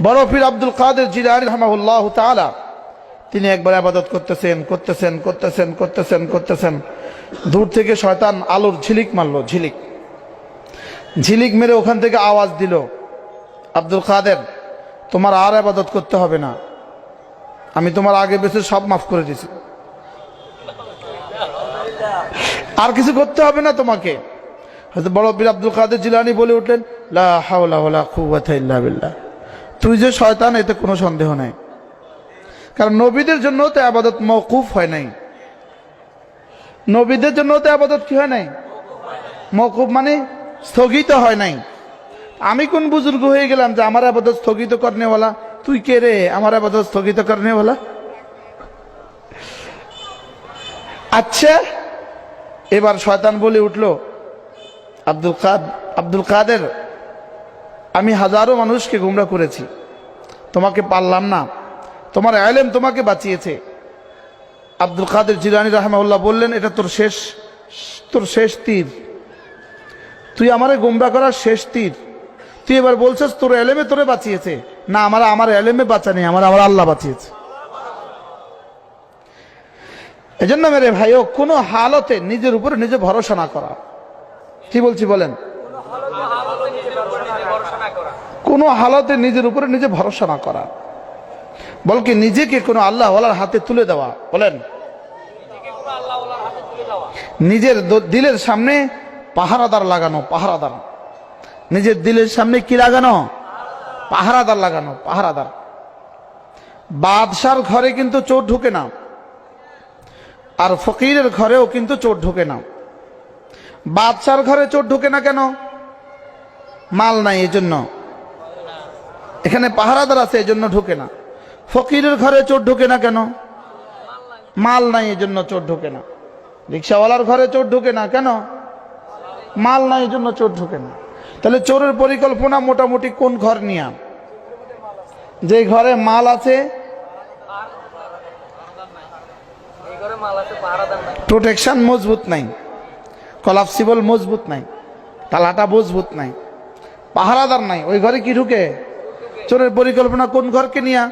বড় পীর আব্দুল কাদের জিলানী রাহিমাহুল্লাহ তাআলা তিনি একবার ইবাদত করতেছেন। দূর থেকে শয়তান আলোর ঝিলিক মারলো, ঝিলিক মেরে ওখান থেকে আওয়াজ দিল, আব্দুল কাদের তোমার আর ইবাদত করতে হবে না, আমি তোমার আগে বেঁচে সব মাফ করে দিয়েছি, আর কিছু করতে হবে না তোমাকে। হযরত বড় পীর আব্দুল কাদের জিলানী বলে উঠলেন, লা হাওলা ওয়ালা কুওয়াতা ইল্লা বিল্লাহ, তুই যে শয়তান এতে কোনো সন্দেহ নাই। কারণ নবীদের জন্য তো ইবাদত মওকুফ হয় নাই, নবীদের জন্য তো ইবাদত কি হয় নাই, মওকুফ মানে স্থগিত হয় নাই। আমি কোন বুজুর্গ হয়ে গেলাম যে আমার ইবাদত স্থগিত করনেওয়ালা, তুই কে রে আমার ইবাদত স্থগিত করনেওয়ালা? আচ্ছা, এবার শয়তান বলে উঠল, আব্দুল কাদের আমি হাজারো মানুষকে গুমরা করেছি, তোমাকে পারলাম না, তোমার ইলম তোমাকে বাঁচিয়েছে। আব্দুল কাদের জিলানী রাহিমাহুল্লাহ বললেন, এটা তোর শেষ তীর, তুই আমারে গুমরা করার শেষ তীর। তুই এবার বলছিস তোর ইলমে তোরে বাঁচিয়েছে, না আমার ইলমে বাঁচা নেই, আমার আল্লাহ বাঁচিয়েছে। এজন্য মেরে ভাইও কোনো হালতে নিজের উপরে নিজে ভরসা না করা। কি বলছি বলেন? কোনো হালতে নিজের উপরে নিজে ভরসা না করা, বলকে নিজেকে কোনো আল্লাহ ওয়ালার হাতে তুলে দেওয়া। বলেন, নিজের দিলের সামনে পাহারাদার লাগানো, পাহারাদার। নিজের দিলের সামনে কি লাগানো? পাহারাদার লাগানো, পাহারাদার। বাদশার ঘরে কিন্তু চোর ঢুকে না, আর ফকিরের ঘরেও কিন্তু চোর ঢুকে না। বাদশার ঘরে চোর ঢুকে না কেন? মাল নাই এজন্য, এখানে পাহারাদার আছে এজন্য ঢুকে না। ফকিরের ঘরে চোর ঢুকে না কেন? মাল নাই এজন্য চোর ঢুকে না। রিকশাওয়ালার ঘরে চোর ঢুকে না কেন? মাল নাই এজন্য চোর ঢুকে না। তাহলে চোরের পরিকল্পনা মোটামুটি কোন ঘর নিয়ে? যে ঘরে মাল আছে, প্রোটেকশন মজবুত নাই, কলাপসিবল মজবুত নাই, তালাটা মজবুত নাই, পাহারাদার নাই, ওই ঘরে কি ঢুকে? চোরের পরিকল্পনা কোন ঘরকে নিয়ে?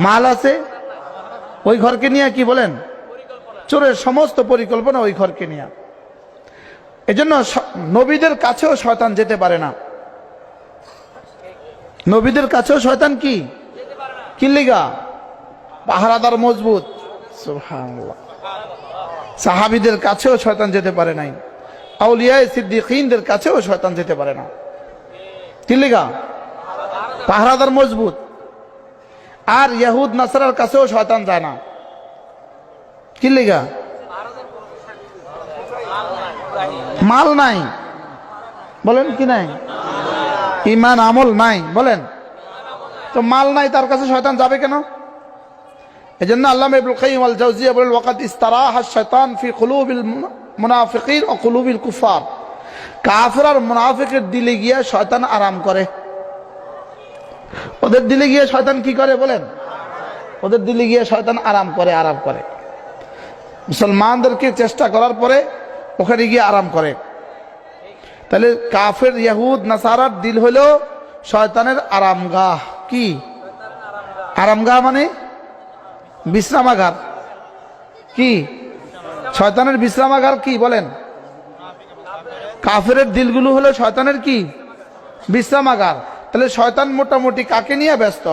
মাল আছে ওই ঘরকে নিয়ে, কি বলেন? চোরের সমস্ত পরিকল্পনা ওই ঘরকে নিয়ে। এজন্য নবীদের কাছেও শয়তান যেতে পারে না, নবীদের কাছেও শয়তান কি লিগা? পাহারাদার মজবুত। সুবহানাল্লাহ। সাহাবীদের কাছেও শয়তান যেতে পারে নাই, আউলিয়া সিদ্দিকীনদের কাছেও শয়তান যেতে পারে না। কি লিগা? পাহারাদার মজবুত। আর ইহুদ নাসারার কাছেও শয়তান যায় না। কি লিগা? মাল নাই। বলেন কি নাই? ঈমান আমল নাই। বলেন তো, মাল নাই, তার কাছে শয়তান যাবে কেন? এজন্য আল্লামা ইবনুল কাইয়্যিম আল জাওজিয়া বলেন, ওয়াকাদ ইস্তারাহা শাইতান ফি কুলুবিল মুনাফিকিন ওয়া কুলুবিল কুফার। কাফের আর মুনাফিকের দিলে গিয়ে শয়তান আরাম করে। ওদের দিলে গিয়ে শয়তান কি করে বলেন? ওদের দিলে গিয়ে শয়তান আরাম করে। মুসলমানদেরকে চেষ্টা করার পরে ওখানে গিয়ে আরাম করে। তাহলে কাফের ইহুদ নাসারার দিল হলো শয়তানের আরামগাহ। কি আরামগাহ মানে? বিশ্রামাগার। কি শয়তানের বিশ্রামাগার? কি বলেন? কাফের দিলগুলো হলো শয়তানের কি? বিশ্রামাগার। তাহলে শয়তান মোটামুটি কাকে নিয়ে ব্যস্ত?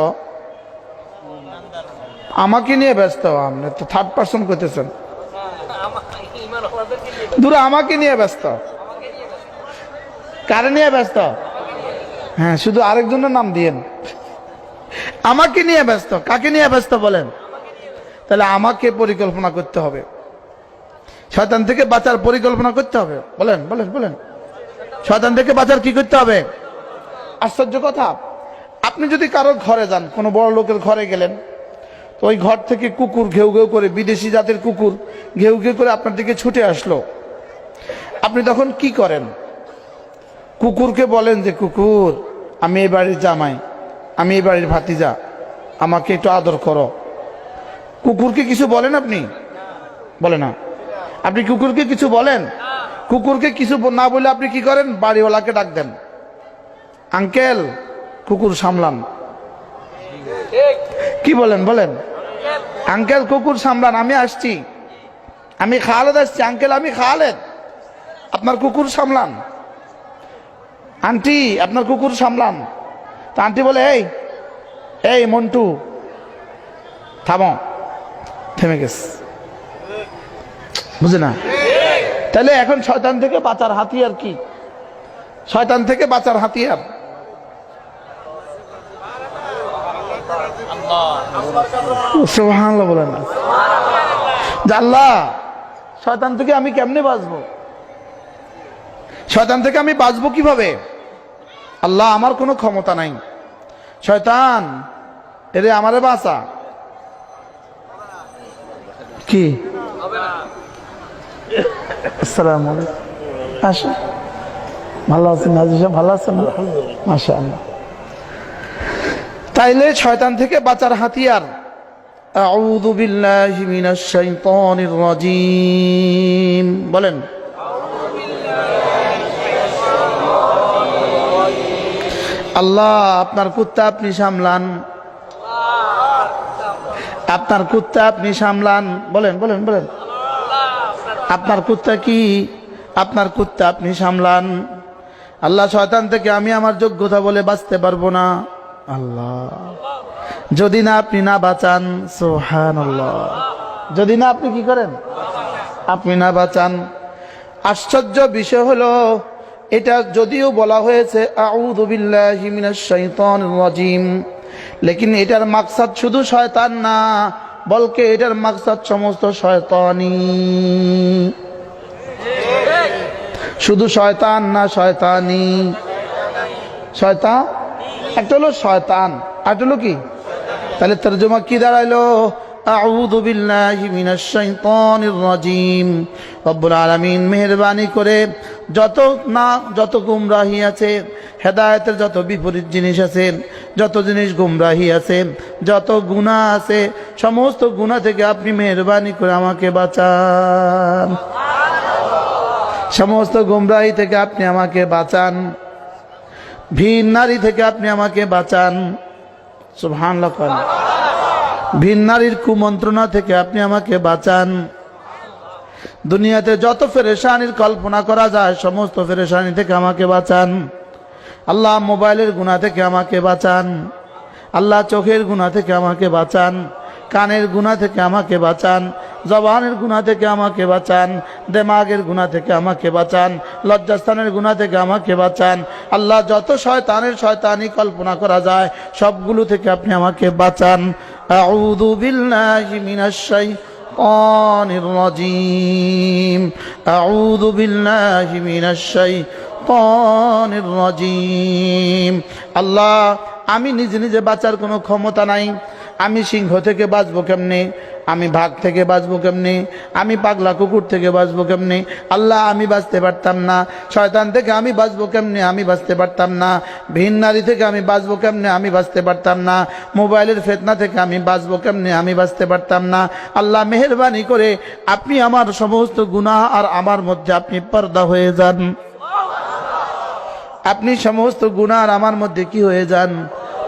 আমাকে নিয়ে ব্যস্ত। আপনি তো থার্ড পারসন করতেছেন। দূরে আমাকে নিয়ে ব্যস্ত। কারে নিয়ে ব্যস্ত? হ্যাঁ, শুধু আরেকজনের নাম দিয়েন। আমাকে নিয়ে ব্যস্ত। কাকে নিয়ে ব্যস্ত বলেন? তাহলে আমাকে পরিকল্পনা করতে হবে, শয়তান থেকে বাঁচার পরিকল্পনা করতে হবে। বলেন বলেন বলেন, শয়তান থেকে বাঁচার কি করতে হবে? আশ্চর্য কথা, আপনি যদি কারোর ঘরে যান, কোনো বড় লোকের ঘরে গেলেন, তো ওই ঘর থেকে কুকুর ঘেউ ঘেউ করে, বিদেশি জাতের কুকুর ঘেউ ঘেউ করে আপনার দিকে ছুটে আসলো, আপনি তখন কি করেন? কুকুরকে বলেন যে, কুকুর আমি এই বাড়ির জামাই, আমি এই বাড়ির ভাতিজা, আমাকে একটু আদর করো। কুকুরকে কিছু বলেন? আপনি বলে না। আপনি কুকুরকে কিছু বলেন? কুকুরকে কিছু না বলে আপনি কি করেন? বাড়িওয়ালাকে ডাক দেন, আঙ্কেল কুকুর সামলান। কি বলেন বলেন? আঙ্কেল কুকুর সামলান, আমি আসছি, আমি খালেদ আসছি। আঙ্কেল আমি খালেদ, আপনার কুকুর সামলান। আন্টি আপনার কুকুর সামলান। তো আন্টি বলে এই এই মন্টু থামো, থেমে গেছে, বুঝে না? তাহলে এখন শয়তান থেকে বাঁচার হাতিয়ার কি? শয়তান থেকে বাঁচার হাতিয়ার সুবহানাল্লাহ বলেন না। আল্লাহ শয়তান থেকে আমি কেমনে বাঁচবো? শয়তান থেকে আমি বাঁচবো কিভাবে? আল্লাহ আমার কোনো ক্ষমতা নাই, শয়তান এরে আমারে বাঁচা। কি আসসালামু আলাইকুম, আসো, ভালো আছেন হাজী সাহেব? ভালো আছেন? মাশাআল্লাহ। তাইলে শয়তান থেকে বাঁচার হাতিয়ার আউযু বিল্লাহি মিনাশ শাইতানির রাজীম বলেন। আল্লাহ আপনার কুত্তা আপনি সামলান, আপনার কুত্তা আপনি সামলান। বলেন বলেন বলেন, আপনার কুত্তা কি? আপনার কুত্তা আপনি সামলান। আল্লাহ শয়তান থেকে আমি আমার যোগ্যতা বলে বাঁচতে পারবো না। আল্লাহ যদি না আপনি না বাঁচান, সুবহানাল্লাহ, যদি না আপনি কি করেন, আপনি না বাঁচান। আশ্চর্য বিষয় হলো এটা যদিও বলা হয়েছে আউযু বিল্লাহি মিনাশ শাইতানির রাজীম, লেকিন এটার মাকসাদ শুধু শয়তান না, বলকে এটার মাকসাদ সমস্ত শয়তানি। শুধু শয়তান না, শয়তানি। শয়তান একটা হলো শয়তান, আর হলো কি? তাহলে তরজমা কি দাঁড়াইলো? আউযু বিল্লাহি মিনাশ শাইতানির রাজীম। রব্বুল আলামিন মেহেরবানি করে যত গুমরাহি আছে, হেদায়েতের যত বিপরীত জিনিস আছে, যত জিনিস গুমরাহি আছে, যত গুনাহ আছে, সমস্ত গুনাহ থেকে আপনি মেহেরবানি করে আমাকে বাঁচান। সমস্ত গুমরাহি থেকে আপনি আমাকে বাঁচান, ভিন নারী থেকে আপনি আমাকে বাঁচান। সুবহানাল্লাহ। ভিন নারীর কুমন্ত্রণা থেকে আপনি আমাকে বাঁচান। দুনিয়াতে যত পেরেশানির কল্পনা করা যায় সমস্ত পেরেশানি থেকে আমাকে বাঁচান। আল্লাহ মোবাইলের গুনাহ থেকে আমাকে বাঁচান। আল্লাহ চোখের গুনাহ থেকে আমাকে বাঁচান, কানের গুনাহ থেকে আমাকে বাঁচান, জবানের গুনাহ থেকে আমাকে বাঁচান, দিমাগের গুনাহ থেকে আমাকে বাঁচান, লজ্জাস্থানের গুনাহ থেকে আমাকে বাঁচান। আল্লাহ যত শয়তানি কল্পনা করা যায় সবগুলো থেকে আপনি আমাকে বাঁচান। আউযু বিল্লাহি মিনাশ শাইতানির রাজীম, আউযু বিল্লাহি মিনাশ শাইতানির রাজীম। আল্লাহ আমি নিজে নিজে বাঁচার কোনো ক্ষমতা নাই। আমি সিংহ থেকে বাঁচবো কেমনে? আমি বাঘ থেকে বাঁচবো কেমনে? আমি পাগলা কুকুর থেকে বাঁচবো কেমনে? আল্লাহ আমি বাঁচতে পারতাম না। শয়তান থেকে আমি বাঁচবো কেমনে? আমি বাঁচতে পারতাম না। ভিন নারী থেকে আমি বাঁচবো কেমনে? আমি বাঁচতে পারতাম না। মোবাইলের ফিতনা থেকে আমি বাঁচবো কেমনে? আমি বাঁচতে পারতাম না। আল্লাহ মেহেরবানি করে আপনি আমার সমস্ত গুনাহ আর আমার মধ্যে আপনি পর্দা হয়ে যান। আপনি সমস্ত গুনাহ আর আমার মধ্যে কি হয়ে যান?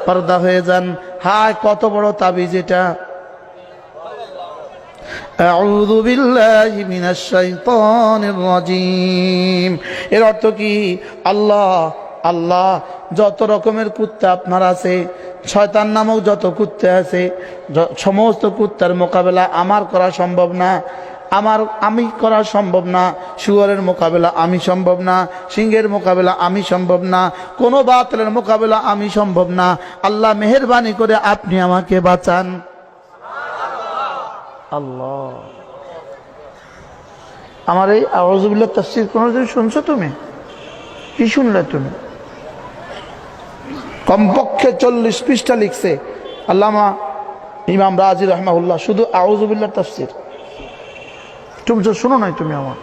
পর্দা হয়ে যান। হায় কত বড় তাবিজ এটা! আউযু বিল্লাহি মিনাশ শাইতানির রাজীম। এর অর্থ কি? আল্লাহ যত রকমের কুত্তা আপনার আছে, শয়তান নামক যত কুত্তা আছে, সমস্ত কুত্তার মোকাবেলা আমার করা সম্ভব না। আমি করা সম্ভব না। শুয়োরের মোকাবেলা আমি সম্ভব না, সিংহের মোকাবেলা আমি সম্ভব না, কোনো বাতিলের মোকাবেলা আমি সম্ভব না। আল্লাহ মেহেরবানি করে আপনি আমাকে বাঁচান। আল্লাহ আমার এই আউযু বিল্লাহ তাফসীর কোনদিন শুনছো তুমি? কি শুনলে তুমি? কমপক্ষে 40 পৃষ্ঠা লিখছে আল্লামা ইমাম রাজি রাহমাহুল্লাহ শুধু আউযু বিল্লাহ তাফসীর। তুমি তো শুনো নাই তুমি আমার।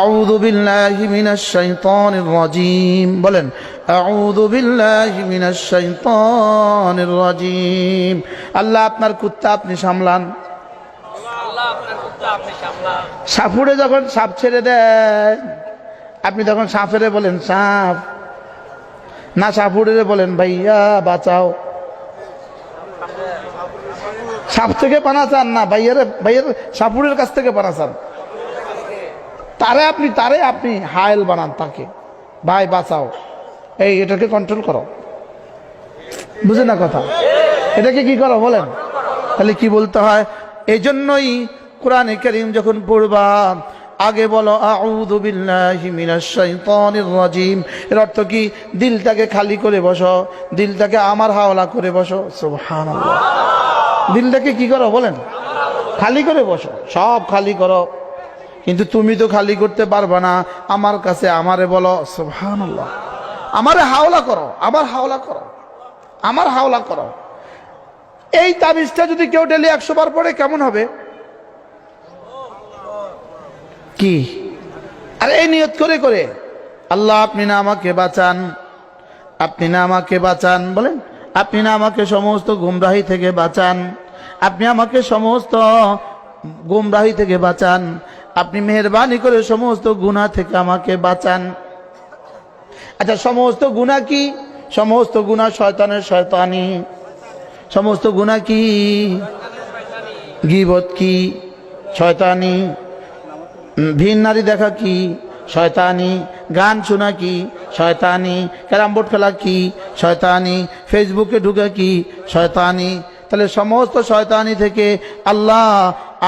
আউযু বিল্লাহি মিনাশ শাইতানির রাজীম বলেন। আউযু বিল্লাহি মিনাশ শাইতানির রাজীম। আল্লাহ আপনার কুত্তা আপনি সামলান। আল্লাহ আপনার কুত্তা আপনি সামলান। সাপুড়ে যখন সাপ ছেড়ে দেয় আপনি তখন সাপেরে বলেন সাপ না সাপুড়ে বলেন ভাইয়া বাঁচাও, সাপ থেকে পানা চান না, ভাইয়ের সাপুরের কাছ থেকে পানা চান। তারে আপনি হায়েল বানান, তাকে ভাই বাঁচাও, এটাকে কন্ট্রোল করো। বুঝে না কথা? এটাকে কি করো বলেন? তাহলে কি বলতে হয়? এই জন্যই কোরআনে কারীম যখন পড়বা আগে বলো আউযু বিল্লাহি মিনাশ শাইতানির রাজিম। এর অর্থ কি? দিলটাকে খালি করে বসো, দিলটাকে আমার হাওলা করে বসো। সুবহানাল্লাহ। দিলটাকে কি করো বলেন? খালি করে বসো, সব খালি করো। কিন্তু তুমি তো খালি করতে পারবা না, আমার কাছে আমারে বলো সুবহানাল্লাহ, আমারে হাওলা করো, আমার হাওলা করো, আমার হাওলা করো। এই তাবিজটা যদি কেউ ডেলি 100 বার পড়ে কেমন হবে? কি আর এই নিয়ত করে করে, আল্লাহ আপনি না আমাকে বাঁচান, আপনি না আমাকে বাঁচান, বলেন আপনি না আমাকে সমস্ত গুমরাহি থেকে বাঁচান, আপনি আমাকে সমস্ত গুমরাহি থেকে বাঁচান, আপনি মেহেরবানি করে সমস্ত গুনাহ থেকে আমাকে বাঁচান। আচ্ছা, সমস্ত গুনাহ কি? সমস্ত গুনাহ শয়তানের শয়তানি। সমস্ত গুনাহ কি? গীবত কি? শয়তানি। ভিন নারী দেখা কি? শয়তানি। গান শোনা কি? শয়তানি। ক্যারাম বোর্ড খেলা কি? শয়তানি। ফেসবুকে ঢুকে কি? শয়তানি। তাহলে সমস্ত শয়তানি থেকে আল্লাহ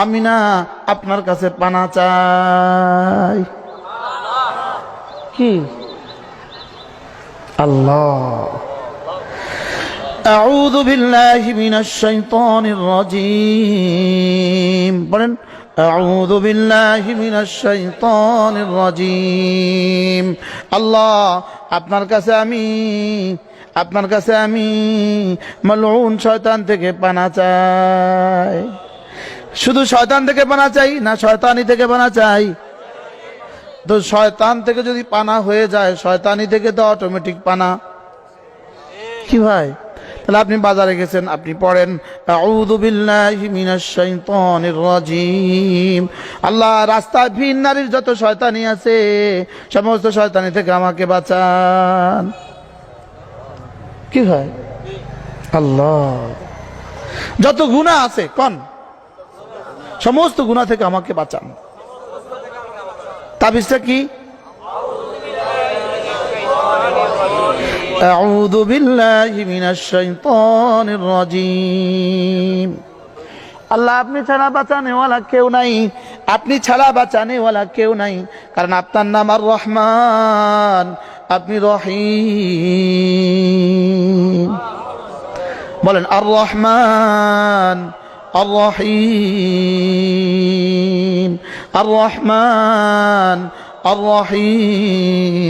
আমি না আপনার কাছে পানা চাই। কি আল্লাহ, আউযু বিল্লাহি মিনাশ শাইতানির রাজিম, বলেন আউযু বিল্লাহি মিনাশ শাইতানির রাজিম। আল্লাহ আপনার কাছে আমি মালউন শয়তান থেকে পানা চাই। শুধু শয়তান থেকে পানা চাই না শয়তানি থেকে পানা চাই? তো শয়তান থেকে যদি পানা হয়ে যায়, শয়তানি থেকে তো অটোমেটিক পানা। কি ভাই? তাহলে আপনি বাজারে গেছেন, আপনি পড়েন আউযু বিল্লাহি মিনাশ শাইতানির রাজিম। আল্লাহ রাস্তায় ভিন নারীর যত শয়তানি আছে সমস্ত শয়তানি থেকে আমাকে বাঁচান। কি হয়? আল্লাহ যত গুনাহ আছে কোন সমস্ত গুনাহ থেকে আমাকে বাঁচান। তাবিজটা কি? আউযু বিল্লাহি মিনাশ শাইতানির রাজিম। আল্লাহ আপনি ছাড়া বাঁচানেওয়ালা কেউ নাই, আপনি ছাড়া বাঁচানেওয়ালা কেউ নাই, কারণ আপনার নাম আর রহমান, আপনি রহিম। বলেন আর রহমান আর রহিম, আর রহমান আর রহিম।